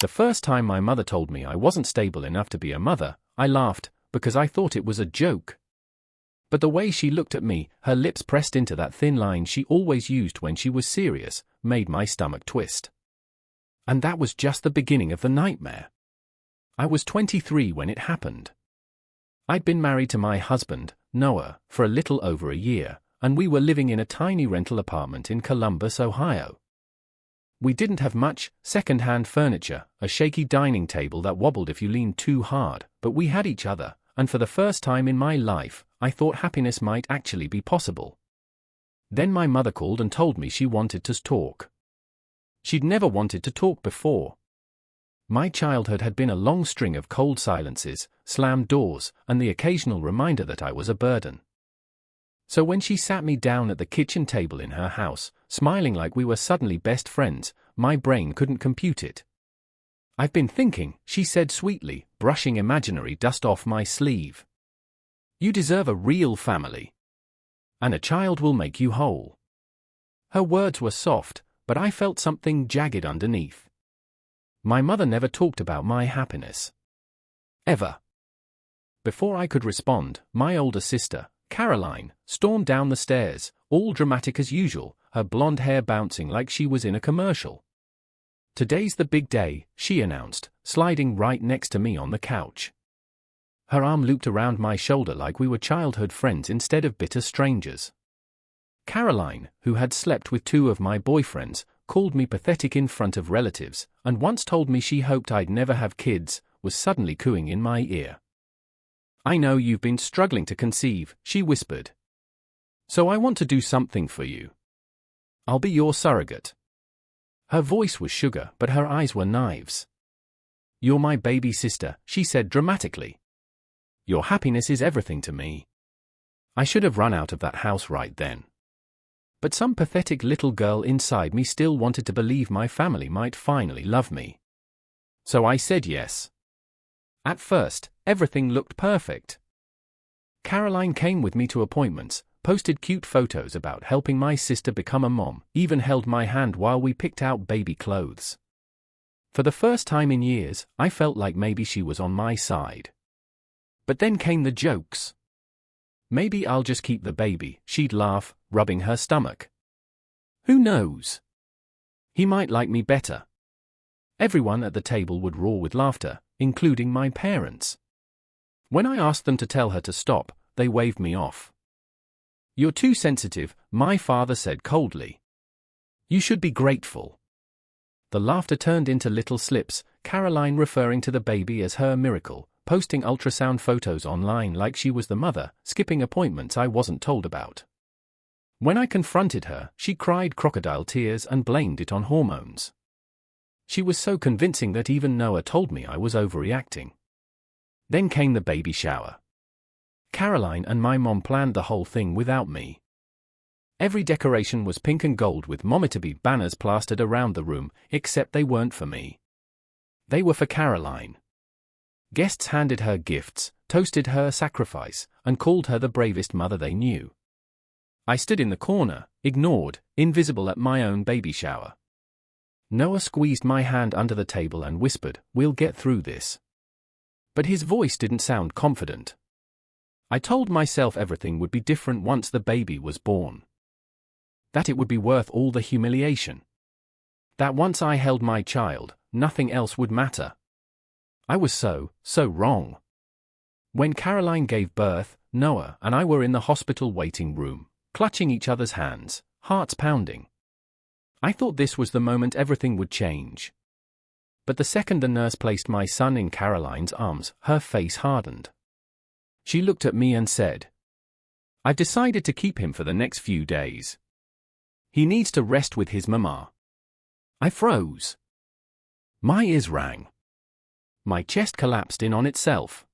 The first time my mother told me I wasn't stable enough to be a mother, I laughed, because I thought it was a joke. But the way she looked at me, her lips pressed into that thin line she always used when she was serious, made my stomach twist. And that was just the beginning of the nightmare. I was 23 when it happened. I'd been married to my husband, Noah, for a little over a year, and we were living in a tiny rental apartment in Columbus, Ohio. We didn't have much second-hand furniture, a shaky dining table that wobbled if you leaned too hard, but we had each other, and for the first time in my life, I thought happiness might actually be possible. Then my mother called and told me she wanted to talk. She'd never wanted to talk before. My childhood had been a long string of cold silences, slammed doors, and the occasional reminder that I was a burden. So when she sat me down at the kitchen table in her house, smiling like we were suddenly best friends, my brain couldn't compute it. "I've been thinking," she said sweetly, brushing imaginary dust off my sleeve. "You deserve a real family. And a child will make you whole." Her words were soft, but I felt something jagged underneath. My mother never talked about my happiness. Ever. Before I could respond, my older sister, Caroline, stormed down the stairs, all dramatic as usual, her blonde hair bouncing like she was in a commercial. "Today's the big day," she announced, sliding right next to me on the couch. Her arm looped around my shoulder like we were childhood friends instead of bitter strangers. Caroline, who had slept with 2 of my boyfriends, called me pathetic in front of relatives, and once told me she hoped I'd never have kids, was suddenly cooing in my ear. "I know you've been struggling to conceive," she whispered. "So I want to do something for you. I'll be your surrogate." Her voice was sugar, but her eyes were knives. "You're my baby sister," she said dramatically. "Your happiness is everything to me." I should have run out of that house right then. But some pathetic little girl inside me still wanted to believe my family might finally love me. So I said yes. At first, everything looked perfect. Caroline came with me to appointments, posted cute photos about helping my sister become a mom, even held my hand while we picked out baby clothes. For the first time in years, I felt like maybe she was on my side. But then came the jokes. "Maybe I'll just keep the baby," she'd laugh, rubbing her stomach. "Who knows? He might like me better." Everyone at the table would roar with laughter, including my parents. When I asked them to tell her to stop, they waved me off. "You're too sensitive," my father said coldly. "You should be grateful." The laughter turned into little slips, Caroline referring to the baby as her miracle, posting ultrasound photos online like she was the mother, skipping appointments I wasn't told about. When I confronted her, she cried crocodile tears and blamed it on hormones. She was so convincing that even Noah told me I was overreacting. Then came the baby shower. Caroline and my mom planned the whole thing without me. Every decoration was pink and gold with Mommy-to-be banners plastered around the room, except they weren't for me. They were for Caroline. Guests handed her gifts, toasted her sacrifice, and called her the bravest mother they knew. I stood in the corner, ignored, invisible at my own baby shower. Noah squeezed my hand under the table and whispered, "We'll get through this." But his voice didn't sound confident. I told myself everything would be different once the baby was born. That it would be worth all the humiliation. That once I held my child, nothing else would matter. I was so wrong. When Caroline gave birth, Noah and I were in the hospital waiting room, clutching each other's hands, hearts pounding. I thought this was the moment everything would change. But the second the nurse placed my son in Caroline's arms, her face hardened. She looked at me and said, "I've decided to keep him for the next few days. He needs to rest with his mama." I froze. My ears rang. My chest collapsed in on itself.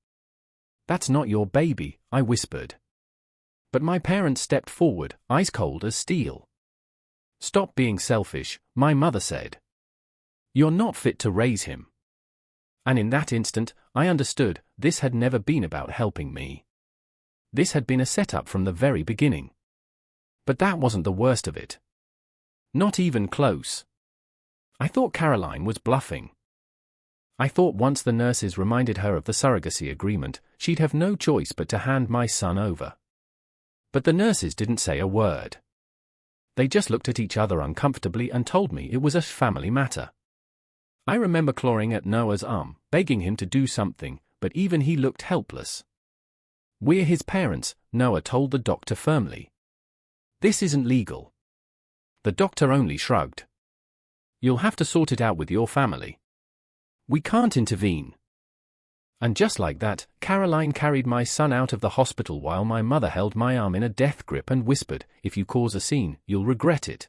"That's not your baby," I whispered. But my parents stepped forward, ice cold as steel. "Stop being selfish," my mother said. "You're not fit to raise him." And in that instant, I understood, this had never been about helping me. This had been a setup from the very beginning. But that wasn't the worst of it. Not even close. I thought Caroline was bluffing. I thought once the nurses reminded her of the surrogacy agreement, she'd have no choice but to hand my son over. But the nurses didn't say a word. They just looked at each other uncomfortably and told me it was a family matter. I remember clawing at Noah's arm, begging him to do something, but even he looked helpless. "We're his parents," Noah told the doctor firmly. "This isn't legal." The doctor only shrugged. "You'll have to sort it out with your family. We can't intervene." And just like that, Caroline carried my son out of the hospital while my mother held my arm in a death grip and whispered, "If you cause a scene, you'll regret it."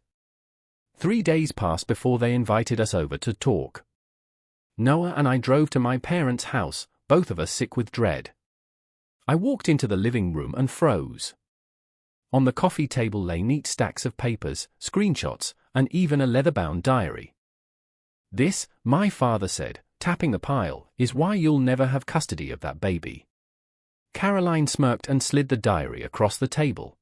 3 days passed before they invited us over to talk. Noah and I drove to my parents' house, both of us sick with dread. I walked into the living room and froze. On the coffee table lay neat stacks of papers, screenshots, and even a leather-bound diary. "This," my father said, tapping the pile, "is why you'll never have custody of that baby." Caroline smirked and slid the diary across the table.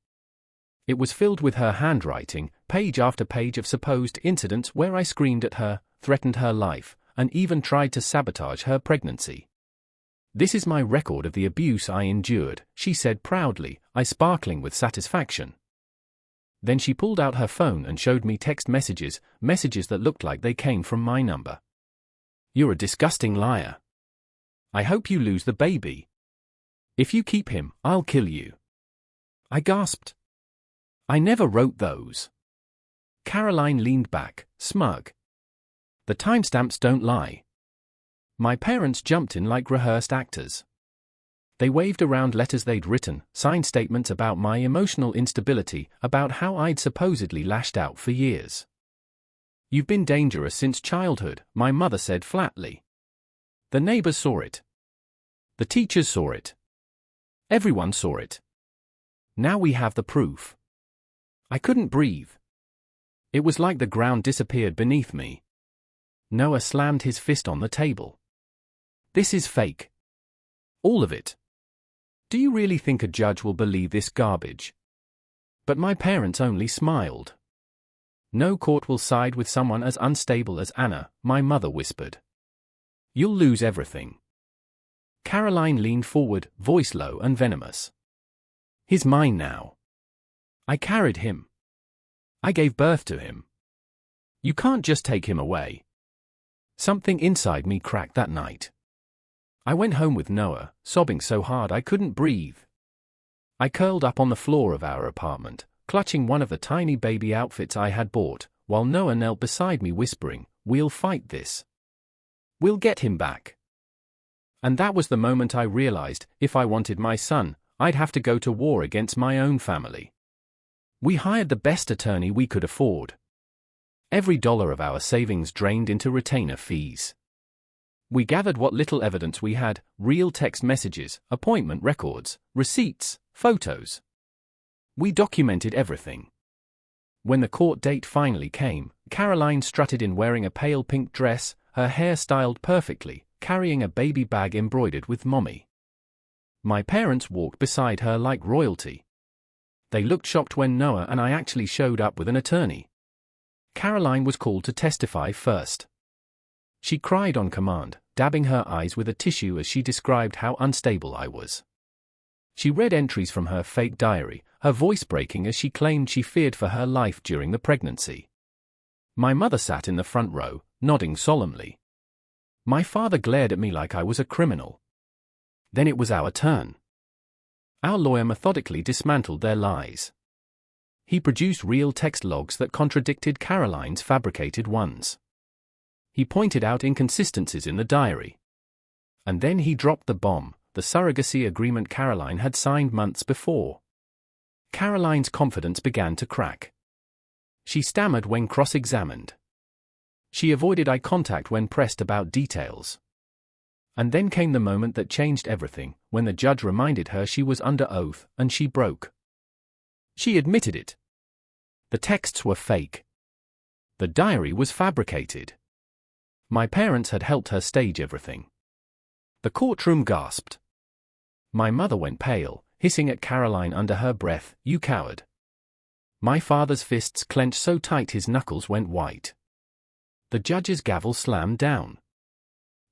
It was filled with her handwriting, page after page of supposed incidents where I screamed at her, threatened her life, and even tried to sabotage her pregnancy. "This is my record of the abuse I endured," she said proudly, eyes sparkling with satisfaction. Then she pulled out her phone and showed me text messages that looked like they came from my number. "You're a disgusting liar. I hope you lose the baby. If you keep him, I'll kill you." I gasped. "I never wrote those." Caroline leaned back, smug. "The timestamps don't lie." My parents jumped in like rehearsed actors. They waved around letters they'd written, signed statements about my emotional instability, about how I'd supposedly lashed out for years. "You've been dangerous since childhood," my mother said flatly. "The neighbors saw it. The teachers saw it. Everyone saw it. Now we have the proof." I couldn't breathe. It was like the ground disappeared beneath me. Noah slammed his fist on the table. "This is fake. All of it. Do you really think a judge will believe this garbage?" But my parents only smiled. "No court will side with someone as unstable as Anna," my mother whispered. "You'll lose everything." Caroline leaned forward, voice low and venomous. "He's mine now. I carried him. I gave birth to him. You can't just take him away." Something inside me cracked that night. I went home with Noah, sobbing so hard I couldn't breathe. I curled up on the floor of our apartment, clutching one of the tiny baby outfits I had bought, while Noah knelt beside me whispering, "We'll fight this. We'll get him back." And that was the moment I realized, if I wanted my son, I'd have to go to war against my own family. We hired the best attorney we could afford. Every dollar of our savings drained into retainer fees. We gathered what little evidence we had, real text messages, appointment records, receipts, photos. We documented everything. When the court date finally came, Caroline strutted in wearing a pale pink dress, her hair styled perfectly, carrying a baby bag embroidered with mommy. My parents walked beside her like royalty. They looked shocked when Noah and I actually showed up with an attorney. Caroline was called to testify first. She cried on command, dabbing her eyes with a tissue as she described how unstable I was. She read entries from her fake diary, her voice breaking as she claimed she feared for her life during the pregnancy. My mother sat in the front row, nodding solemnly. My father glared at me like I was a criminal. Then it was our turn. Our lawyer methodically dismantled their lies. He produced real text logs that contradicted Caroline's fabricated ones. He pointed out inconsistencies in the diary. And then he dropped the bomb, the surrogacy agreement Caroline had signed months before. Caroline's confidence began to crack. She stammered when cross-examined. She avoided eye contact when pressed about details. And then came the moment that changed everything, when the judge reminded her she was under oath, and she broke. She admitted it. The texts were fake. The diary was fabricated. My parents had helped her stage everything. The courtroom gasped. My mother went pale, hissing at Caroline under her breath, "You coward." My father's fists clenched so tight his knuckles went white. The judge's gavel slammed down.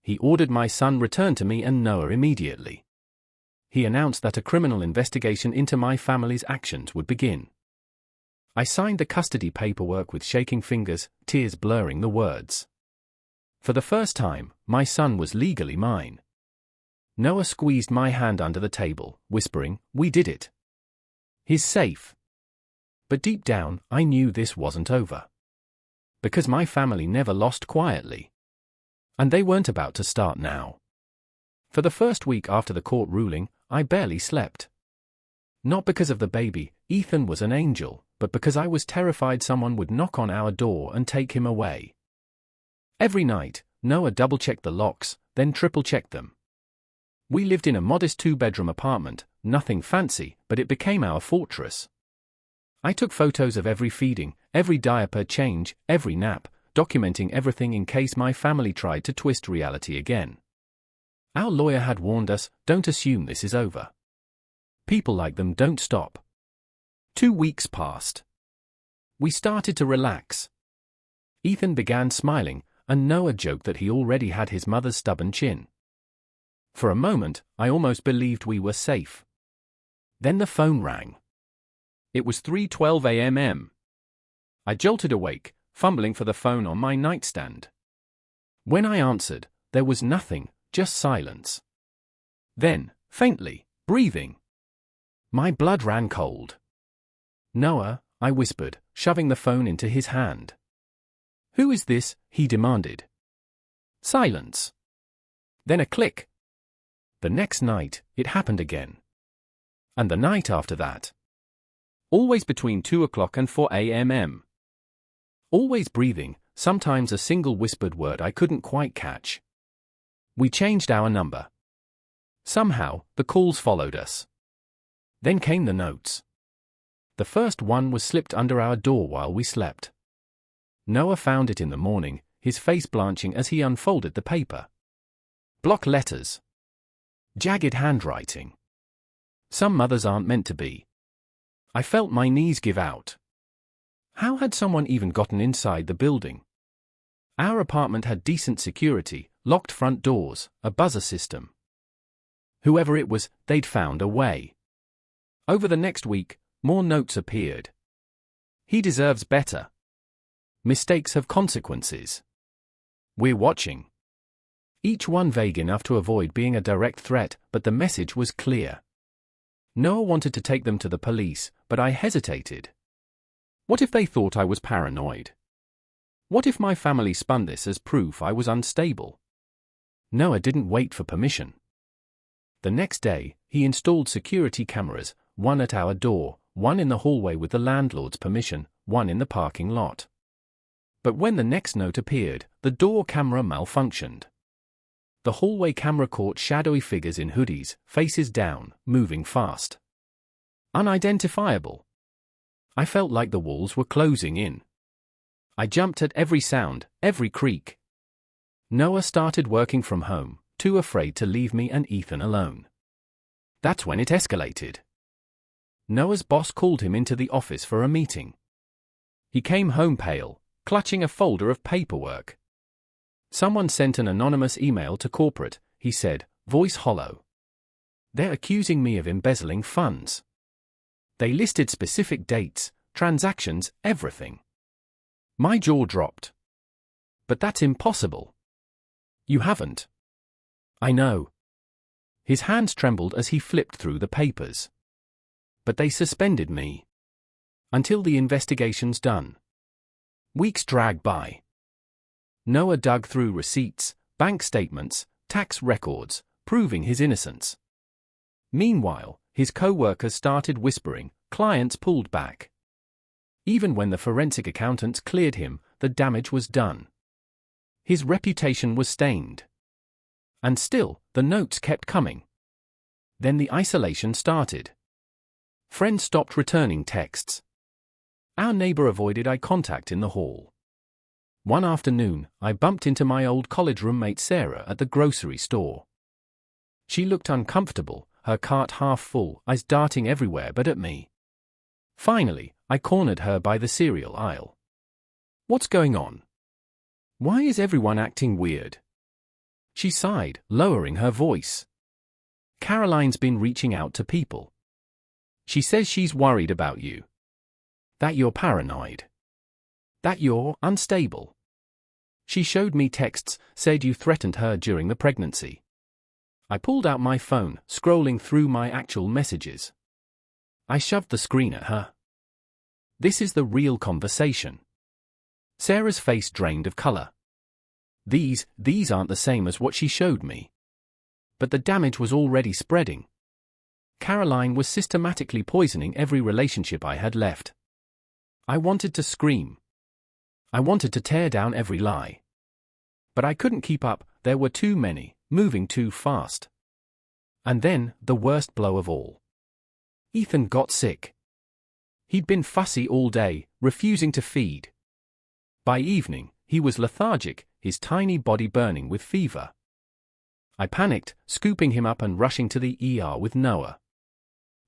He ordered my son returned to me and Noah immediately. He announced that a criminal investigation into my family's actions would begin. I signed the custody paperwork with shaking fingers, tears blurring the words. For the first time, my son was legally mine. Noah squeezed my hand under the table, whispering, "We did it. He's safe." But deep down, I knew this wasn't over. Because my family never lost quietly. And they weren't about to start now. For the first week after the court ruling, I barely slept. Not because of the baby, Ethan was an angel, but because I was terrified someone would knock on our door and take him away. Every night, Noah double-checked the locks, then triple-checked them. We lived in a modest 2-bedroom apartment, nothing fancy, but it became our fortress. I took photos of every feeding, every diaper change, every nap, documenting everything in case my family tried to twist reality again. Our lawyer had warned us, don't assume this is over. People like them don't stop. 2 weeks passed. We started to relax. Ethan began smiling, and Noah joked that he already had his mother's stubborn chin. For a moment, I almost believed we were safe. Then the phone rang. It was 3:12 a.m. I jolted awake, fumbling for the phone on my nightstand. When I answered, there was nothing, just silence. Then, faintly, breathing. My blood ran cold. "Noah," I whispered, shoving the phone into his hand. "Who is this?" he demanded. Silence. Then a click. The next night, it happened again. And the night after that. Always between 2 o'clock and 4 a.m. Always breathing, sometimes a single whispered word I couldn't quite catch. We changed our number. Somehow, the calls followed us. Then came the notes. The first one was slipped under our door while we slept. Noah found it in the morning, his face blanching as he unfolded the paper. Block letters. Jagged handwriting. Some mothers aren't meant to be. I felt my knees give out. How had someone even gotten inside the building? Our apartment had decent security, locked front doors, a buzzer system. Whoever it was, they'd found a way. Over the next week, more notes appeared. He deserves better. Mistakes have consequences. We're watching. Each one vague enough to avoid being a direct threat, but the message was clear. Noah wanted to take them to the police, but I hesitated. What if they thought I was paranoid? What if my family spun this as proof I was unstable? Noah didn't wait for permission. The next day, he installed security cameras, one at our door, one in the hallway with the landlord's permission, one in the parking lot. But when the next note appeared, the door camera malfunctioned. The hallway camera caught shadowy figures in hoodies, faces down, moving fast. Unidentifiable. I felt like the walls were closing in. I jumped at every sound, every creak. Noah started working from home, too afraid to leave me and Ethan alone. That's when it escalated. Noah's boss called him into the office for a meeting. He came home pale, clutching a folder of paperwork. Someone sent an anonymous email to corporate, he said, voice hollow. They're accusing me of embezzling funds. They listed specific dates, transactions, everything. My jaw dropped. But that's impossible. You haven't. I know. His hands trembled as he flipped through the papers. But they suspended me. Until the investigation's done. Weeks dragged by. Noah dug through receipts, bank statements, tax records, proving his innocence. Meanwhile, his co-workers started whispering, clients pulled back. Even when the forensic accountants cleared him, the damage was done. His reputation was stained. And still, the notes kept coming. Then the isolation started. Friends stopped returning texts. Our neighbor avoided eye contact in the hall. One afternoon, I bumped into my old college roommate Sarah at the grocery store. She looked uncomfortable, her cart half full, eyes darting everywhere but at me. Finally, I cornered her by the cereal aisle. What's going on? Why is everyone acting weird? She sighed, lowering her voice. Caroline's been reaching out to people. She says she's worried about you. That you're paranoid. That you're unstable. She showed me texts, said you threatened her during the pregnancy. I pulled out my phone, scrolling through my actual messages. I shoved the screen at her. This is the real conversation. Sarah's face drained of color. These aren't the same as what she showed me. But the damage was already spreading. Caroline was systematically poisoning every relationship I had left. I wanted to scream. I wanted to tear down every lie. But I couldn't keep up, there were too many, moving too fast. And then, the worst blow of all. Ethan got sick. He'd been fussy all day, refusing to feed. By evening, he was lethargic, his tiny body burning with fever. I panicked, scooping him up and rushing to the ER with Noah.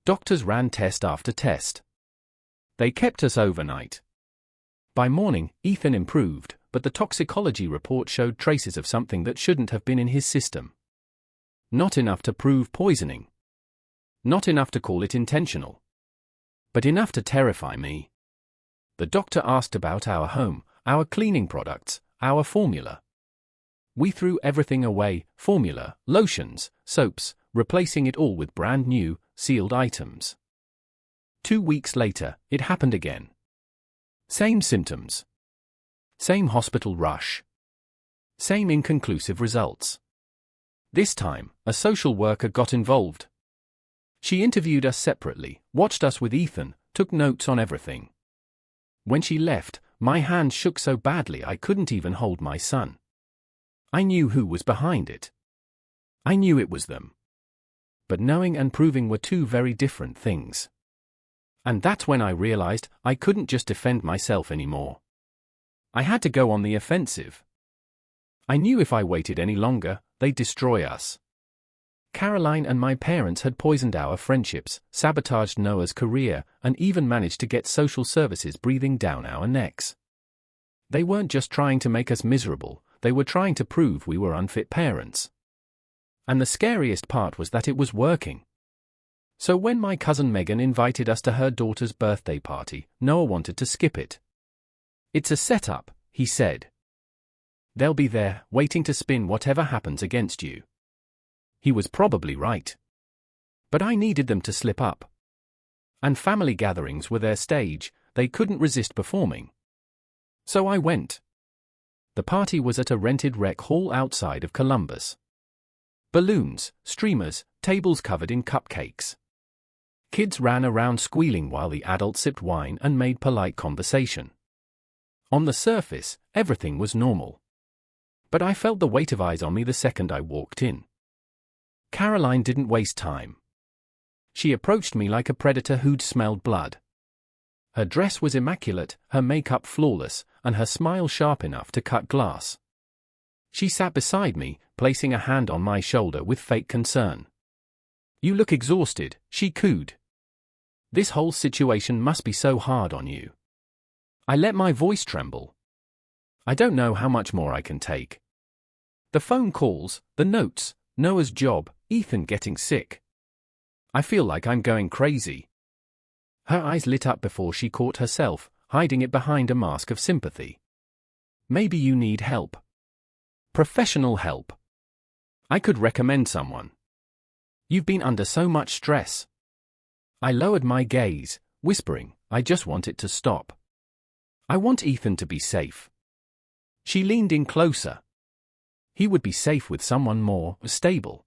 Doctors ran test after test. They kept us overnight. By morning, Ethan improved, but the toxicology report showed traces of something that shouldn't have been in his system. Not enough to prove poisoning. Not enough to call it intentional. But enough to terrify me. The doctor asked about our home, our cleaning products, our formula. We threw everything away, formula, lotions, soaps, replacing it all with brand new, sealed items. 2 weeks later, it happened again. Same symptoms. Same hospital rush. Same inconclusive results. This time, a social worker got involved. She interviewed us separately, watched us with Ethan, took notes on everything. When she left, my hand shook so badly I couldn't even hold my son. I knew who was behind it. I knew it was them. But knowing and proving were two very different things. And that's when I realized I couldn't just defend myself anymore. I had to go on the offensive. I knew if I waited any longer, they'd destroy us. Caroline and my parents had poisoned our friendships, sabotaged Noah's career, and even managed to get social services breathing down our necks. They weren't just trying to make us miserable, they were trying to prove we were unfit parents. And the scariest part was that it was working. So when my cousin Megan invited us to her daughter's birthday party, Noah wanted to skip it. It's a setup, he said. They'll be there, waiting to spin whatever happens against you. He was probably right. But I needed them to slip up. And family gatherings were their stage, they couldn't resist performing. So I went. The party was at a rented rec hall outside of Columbus. Balloons, streamers, tables covered in cupcakes. Kids ran around squealing while the adults sipped wine and made polite conversation. On the surface, everything was normal. But I felt the weight of eyes on me the second I walked in. Caroline didn't waste time. She approached me like a predator who'd smelled blood. Her dress was immaculate, her makeup flawless, and her smile sharp enough to cut glass. She sat beside me, placing a hand on my shoulder with fake concern. "You look exhausted," she cooed. "This whole situation must be so hard on you." I let my voice tremble. I don't know how much more I can take. The phone calls, the notes, Noah's job, Ethan getting sick. I feel like I'm going crazy. Her eyes lit up before she caught herself, hiding it behind a mask of sympathy. "Maybe you need help. Professional help. I could recommend someone. You've been under so much stress." I lowered my gaze, whispering, "I just want it to stop. I want Ethan to be safe." She leaned in closer. He would be safe with someone more stable.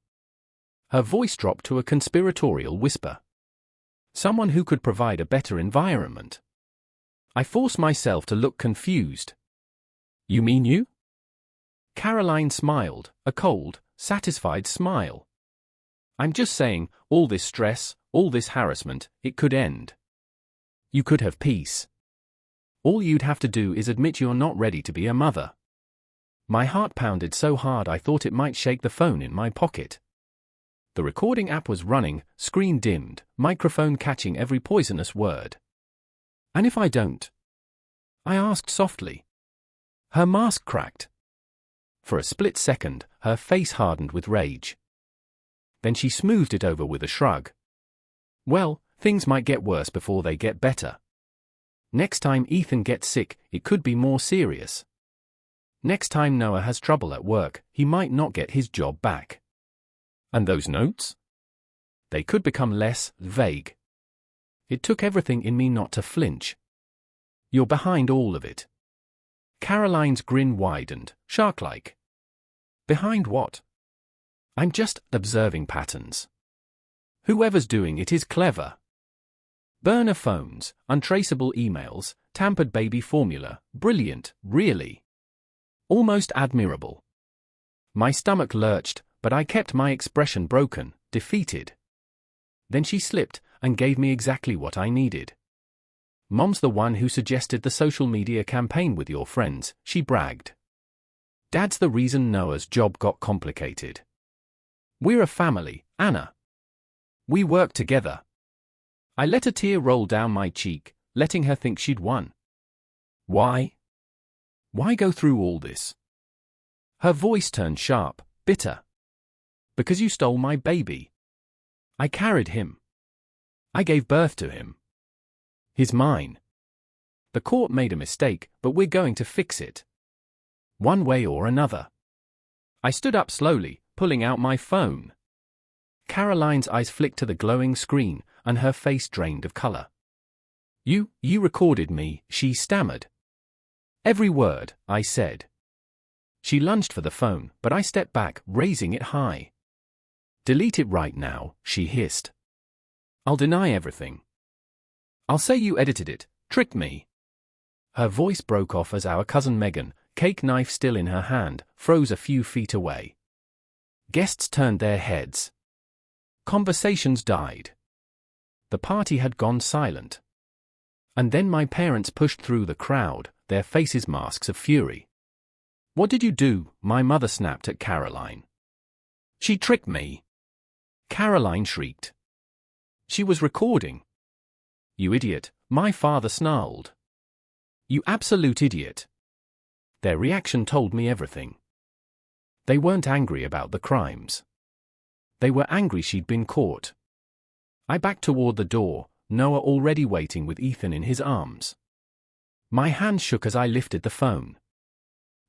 Her voice dropped to a conspiratorial whisper. Someone who could provide a better environment. I forced myself to look confused. "You mean you?" Caroline smiled, a cold, satisfied smile. "I'm just saying, all this stress, all this harassment, it could end. You could have peace. All you'd have to do is admit you're not ready to be a mother." My heart pounded so hard I thought it might shake the phone in my pocket. The recording app was running, screen dimmed, microphone catching every poisonous word. "And if I don't?" I asked softly. Her mask cracked. For a split second, her face hardened with rage. Then she smoothed it over with a shrug. Well, things might get worse before they get better. Next time Ethan gets sick, it could be more serious. Next time Noah has trouble at work, he might not get his job back. And those notes? They could become less vague. It took everything in me not to flinch. You're behind all of it. Caroline's grin widened, shark-like. Behind what? I'm just observing patterns. Whoever's doing it is clever. Burner phones, untraceable emails, tampered baby formula, brilliant, really. Almost admirable. My stomach lurched, but I kept my expression broken, defeated. Then she slipped and gave me exactly what I needed. Mom's the one who suggested the social media campaign with your friends, she bragged. Dad's the reason Noah's job got complicated. We're a family, Anna. We work together. I let a tear roll down my cheek, letting her think she'd won. Why? Why go through all this? Her voice turned sharp, bitter. Because you stole my baby. I carried him. I gave birth to him. He's mine. The court made a mistake, but we're going to fix it. One way or another. I stood up slowly, pulling out my phone. Caroline's eyes flicked to the glowing screen, and her face drained of color. You recorded me, she stammered. Every word, I said. She lunged for the phone, but I stepped back, raising it high. Delete it right now, she hissed. I'll deny everything. I'll say you edited it, tricked me. Her voice broke off as our cousin Megan, cake knife still in her hand, froze a few feet away. Guests turned their heads. Conversations died. The party had gone silent. And then my parents pushed through the crowd, their faces masks of fury. What did you do? My mother snapped at Caroline. She tricked me. Caroline shrieked. She was recording. You idiot, my father snarled. You absolute idiot. Their reaction told me everything. They weren't angry about the crimes. They were angry she'd been caught. I backed toward the door, Noah already waiting with Ethan in his arms. My hand shook as I lifted the phone.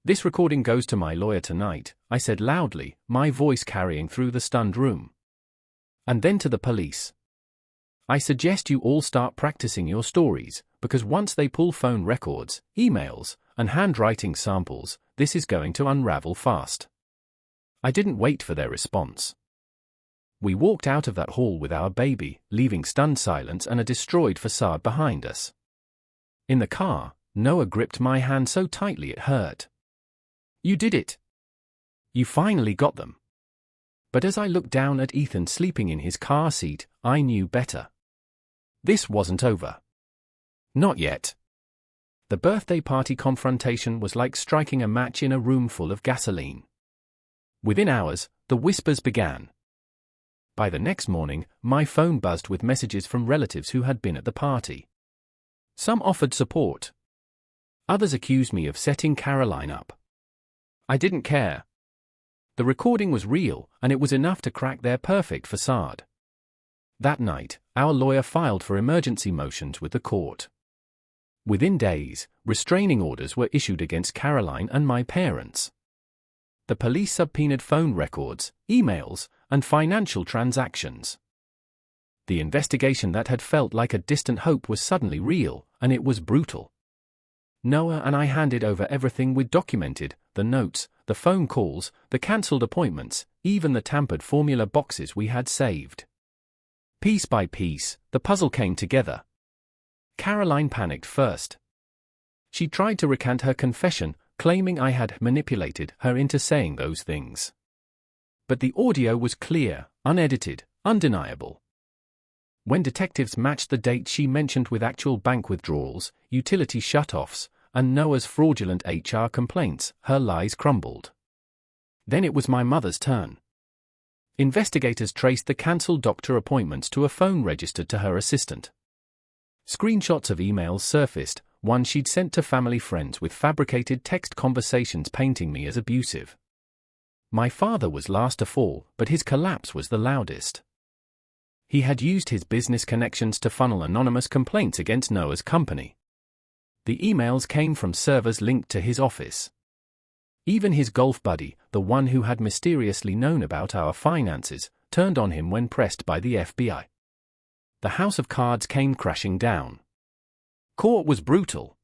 This recording goes to my lawyer tonight, I said loudly, my voice carrying through the stunned room. And then to the police. I suggest you all start practicing your stories, because once they pull phone records, emails, and handwriting samples, this is going to unravel fast. I didn't wait for their response. We walked out of that hall with our baby, leaving stunned silence and a destroyed facade behind us. In the car, Noah gripped my hand so tightly it hurt. You did it. You finally got them. But as I looked down at Ethan sleeping in his car seat, I knew better. This wasn't over. Not yet. The birthday party confrontation was like striking a match in a room full of gasoline. Within hours, the whispers began. By the next morning, my phone buzzed with messages from relatives who had been at the party. Some offered support. Others accused me of setting Caroline up. I didn't care. The recording was real, and it was enough to crack their perfect facade. That night, our lawyer filed for emergency motions with the court. Within days, restraining orders were issued against Caroline and my parents. The police subpoenaed phone records, emails, and financial transactions. The investigation that had felt like a distant hope was suddenly real, and it was brutal. Noah and I handed over everything we'd documented, the notes, the phone calls, the cancelled appointments, even the tampered formula boxes we had saved. Piece by piece, the puzzle came together. Caroline panicked first. She tried to recant her confession, claiming I had manipulated her into saying those things. But the audio was clear, unedited, undeniable. When detectives matched the date she mentioned with actual bank withdrawals, utility shutoffs, and Noah's fraudulent HR complaints, her lies crumbled. Then it was my mother's turn. Investigators traced the cancelled doctor appointments to a phone registered to her assistant. Screenshots of emails surfaced, one she'd sent to family friends with fabricated text conversations painting me as abusive. My father was last to fall, but his collapse was the loudest. He had used his business connections to funnel anonymous complaints against Noah's company. The emails came from servers linked to his office. Even his golf buddy, the one who had mysteriously known about our finances, turned on him when pressed by the FBI. The house of cards came crashing down. Court was brutal.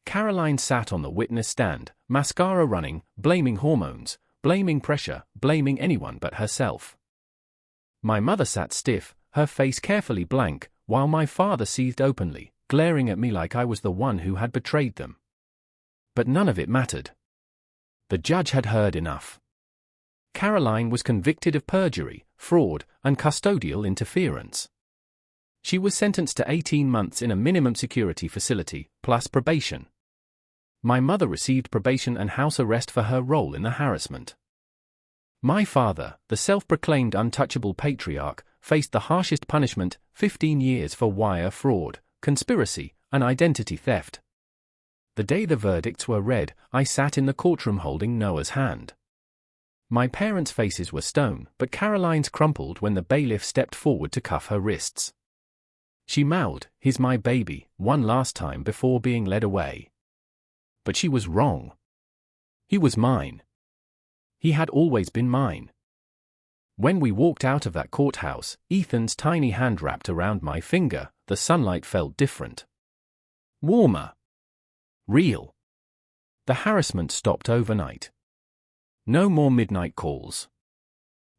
Caroline sat on the witness stand, mascara running, blaming hormones, blaming pressure, blaming anyone but herself. My mother sat stiff, her face carefully blank, while my father seethed openly, glaring at me like I was the one who had betrayed them. But none of it mattered. The judge had heard enough. Caroline was convicted of perjury, fraud, and custodial interference. She was sentenced to 18 months in a minimum security facility, plus probation. My mother received probation and house arrest for her role in the harassment. My father, the self-proclaimed untouchable patriarch, faced the harshest punishment, 15 years for wire fraud, conspiracy, and identity theft. The day the verdicts were read, I sat in the courtroom holding Noah's hand. My parents' faces were stone, but Caroline's crumpled when the bailiff stepped forward to cuff her wrists. She mouthed, "He's my baby," one last time before being led away. But she was wrong. He was mine. He had always been mine. When we walked out of that courthouse, Ethan's tiny hand wrapped around my finger, the sunlight felt different. Warmer. Real. The harassment stopped overnight. No more midnight calls.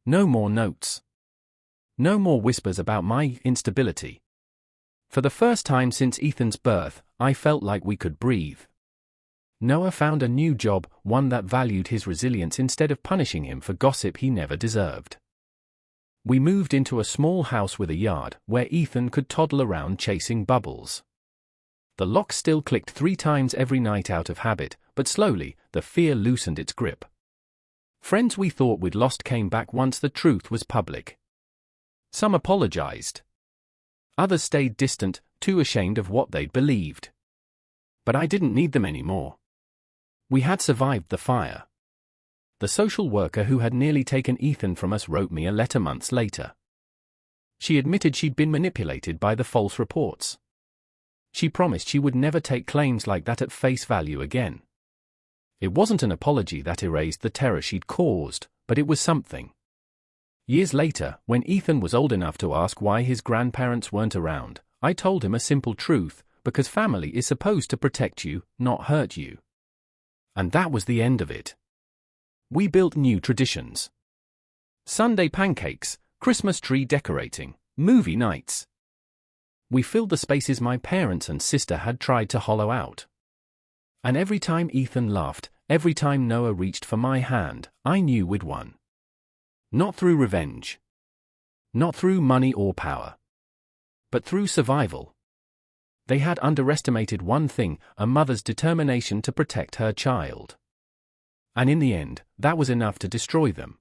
No more notes. No more whispers about my instability. For the first time since Ethan's birth, I felt like we could breathe. Noah found a new job, one that valued his resilience instead of punishing him for gossip he never deserved. We moved into a small house with a yard, where Ethan could toddle around chasing bubbles. The lock still clicked 3 times every night out of habit, but slowly, the fear loosened its grip. Friends we thought we'd lost came back once the truth was public. Some apologized. Others stayed distant, too ashamed of what they'd believed. But I didn't need them anymore. We had survived the fire. The social worker who had nearly taken Ethan from us wrote me a letter months later. She admitted she'd been manipulated by the false reports. She promised she would never take claims like that at face value again. It wasn't an apology that erased the terror she'd caused, but it was something. Years later, when Ethan was old enough to ask why his grandparents weren't around, I told him a simple truth: because family is supposed to protect you, not hurt you. And that was the end of it. We built new traditions. Sunday pancakes, Christmas tree decorating, movie nights. We filled the spaces my parents and sister had tried to hollow out. And every time Ethan laughed, every time Noah reached for my hand, I knew we'd won. Not through revenge. Not through money or power. But through survival. They had underestimated one thing: a mother's determination to protect her child. And in the end, that was enough to destroy them.